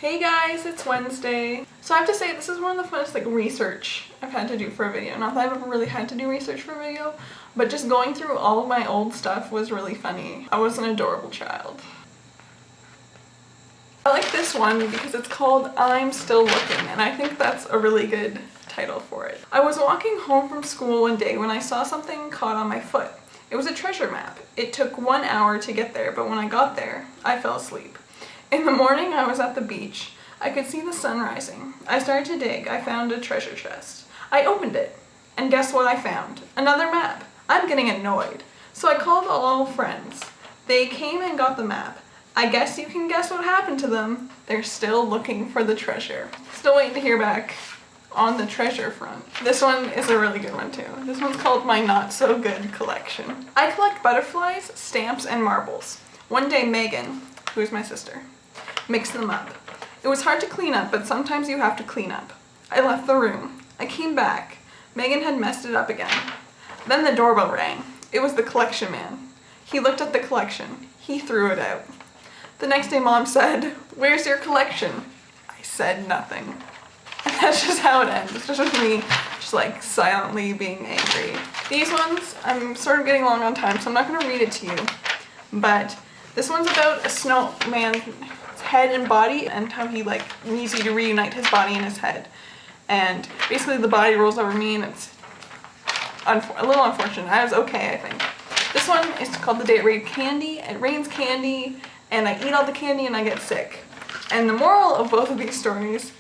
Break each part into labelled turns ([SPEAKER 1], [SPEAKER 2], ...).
[SPEAKER 1] Hey guys, it's Wednesday. So I have to say this is one of the funnest research I've had to do for a video. Not that I've ever really had to do research for a video, but just going through all of my old stuff was really funny. I was an adorable child. I like this one because it's called I'm Still Looking, and I think that's a really good title for it. I was walking home from school one day when I saw something caught on my foot. It was a treasure map. It took 1 hour to get there, but when I got there, I fell asleep. In the morning, I was at the beach. I could see the sun rising. I started to dig. I found a treasure chest. I opened it, and guess what I found? Another map. I'm getting annoyed. So I called all friends. They came and got the map. I guess you can guess what happened to them. They're still looking for the treasure. Still waiting to hear back on the treasure front. This one is a really good one too. This one's called My Not So Good Collection. I collect butterflies, stamps, and marbles. One day Megan, who is my sister, mixed them up. It was hard to clean up, but sometimes you have to clean up. I left the room. I came back. Megan had messed it up again. Then the doorbell rang. It was the collection man. He looked at the collection. He threw it out. The next day Mom said, "Where's your collection?" I said nothing. And that's just how it ends. It's just me just silently being angry. These ones, I'm sort of getting long on time, so I'm not going to read it to you. But this one's about a snowman's head and body and how he needs you to reunite his body and his head. And basically the body rolls over me and it's a little unfortunate. I was okay, I think. This one is called The Day It Rained Candy. It rains candy and I eat all the candy and I get sick. And the moral of both of these stories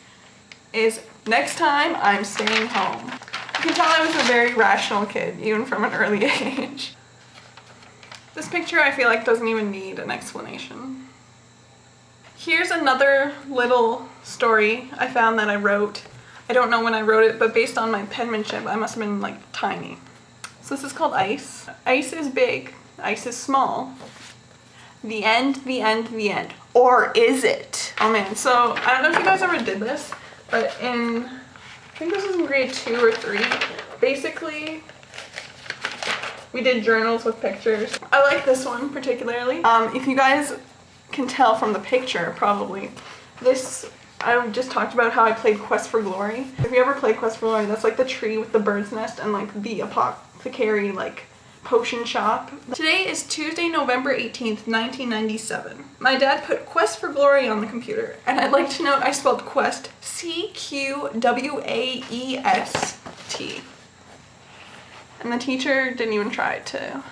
[SPEAKER 1] is next time I'm staying home. You can tell I was a very rational kid, even from an early age. This picture I feel like doesn't even need an explanation. Here's another little story I found that I wrote. I don't know when I wrote it, but based on my penmanship, I must have been tiny. So this is called Ice. Ice is big, ice is small. The end, the end, the end. Or is it? Oh man, so I don't know if you guys ever did this, but I think this was in grade 2 or 3, basically we did journals with pictures. I like this one particularly. If you guys can tell from the picture, probably, I just talked about how I played Quest for Glory. If you ever played Quest for Glory, that's the tree with the bird's nest and the apothecary potion shop. Today is Tuesday, November 18th, 1997. My dad put Quest for Glory on the computer, and I'd like to note I spelled Quest C-Q-W-A-E-S-T. And the teacher didn't even try to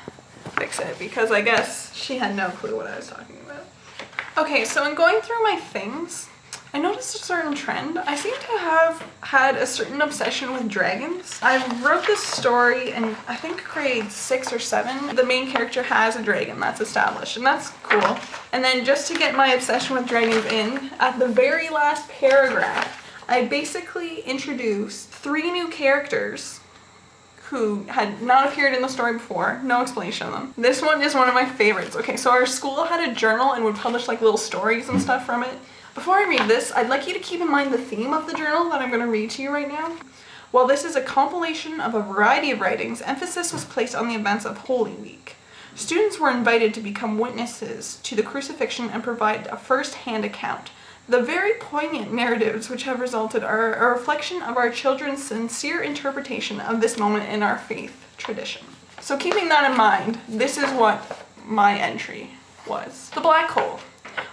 [SPEAKER 1] fix it because I guess she had no clue what I was talking about. Okay, so in going through my things, I noticed a certain trend. I seem to have had a certain obsession with dragons. I wrote this story in, I think, grade 6 or 7. The main character has a dragon, that's established, and that's cool. And then just to get my obsession with dragons in, at the very last paragraph, I basically introduced 3 new characters who had not appeared in the story before, no explanation of them. This one is one of my favorites. Okay, so our school had a journal and would publish little stories and stuff from it. Before I read this, I'd like you to keep in mind the theme of the journal that I'm going to read to you right now. While this is a compilation of a variety of writings, emphasis was placed on the events of Holy Week. Students were invited to become witnesses to the crucifixion and provide a first-hand account. The very poignant narratives which have resulted are a reflection of our children's sincere interpretation of this moment in our faith tradition. So keeping that in mind, this is what my entry was. The black hole.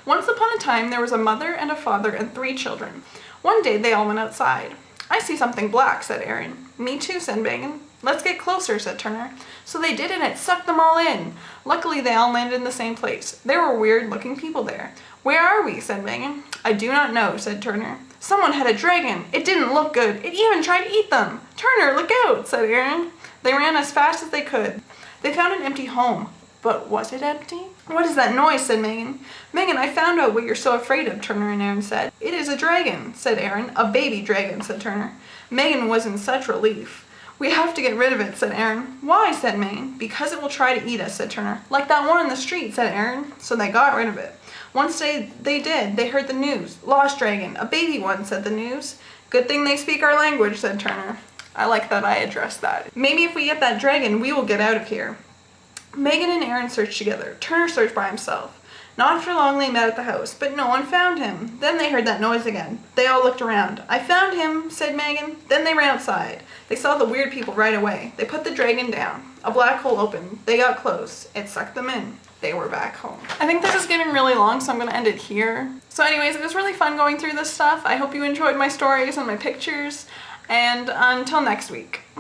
[SPEAKER 1] Once upon a time, there was a mother and a father and 3 children. One day, they all went outside. "I see something black," said Erin. "Me too," said Megan. "Let's get closer," said Turner. So they did, and it sucked them all in. Luckily, they all landed in the same place. There were weird-looking people there. "Where are we?" said Megan. "I do not know," said Turner. "Someone had a dragon. It didn't look good. It even tried to eat them." "Turner, look out," said Erin. They ran as fast as they could. They found an empty home. But was it empty? "What is that noise?" said Megan. "Megan, I found out what you're so afraid of," Turner and Erin said. "It is a dragon," said Erin. "A baby dragon," said Turner. Megan was in such relief. "We have to get rid of it," said Erin. "Why?" said Megan. "Because it will try to eat us," said Turner. "Like that one in the street," said Erin. So they got rid of it. Once they did, they heard the news. "Lost dragon, a baby one," said the news. "Good thing they speak our language," said Turner. I like that I addressed that. "Maybe if we get that dragon, we will get out of here." Megan and Erin searched together. Turner searched by himself. Not for long they met at the house, but no one found him. Then they heard that noise again. They all looked around. "I found him," said Megan. Then they ran outside. They saw the weird people right away. They put the dragon down. A black hole opened. They got close. It sucked them in. They were back home. I think this is getting really long, so I'm gonna end it here. So anyways, it was really fun going through this stuff. I hope you enjoyed my stories and my pictures, and until next week.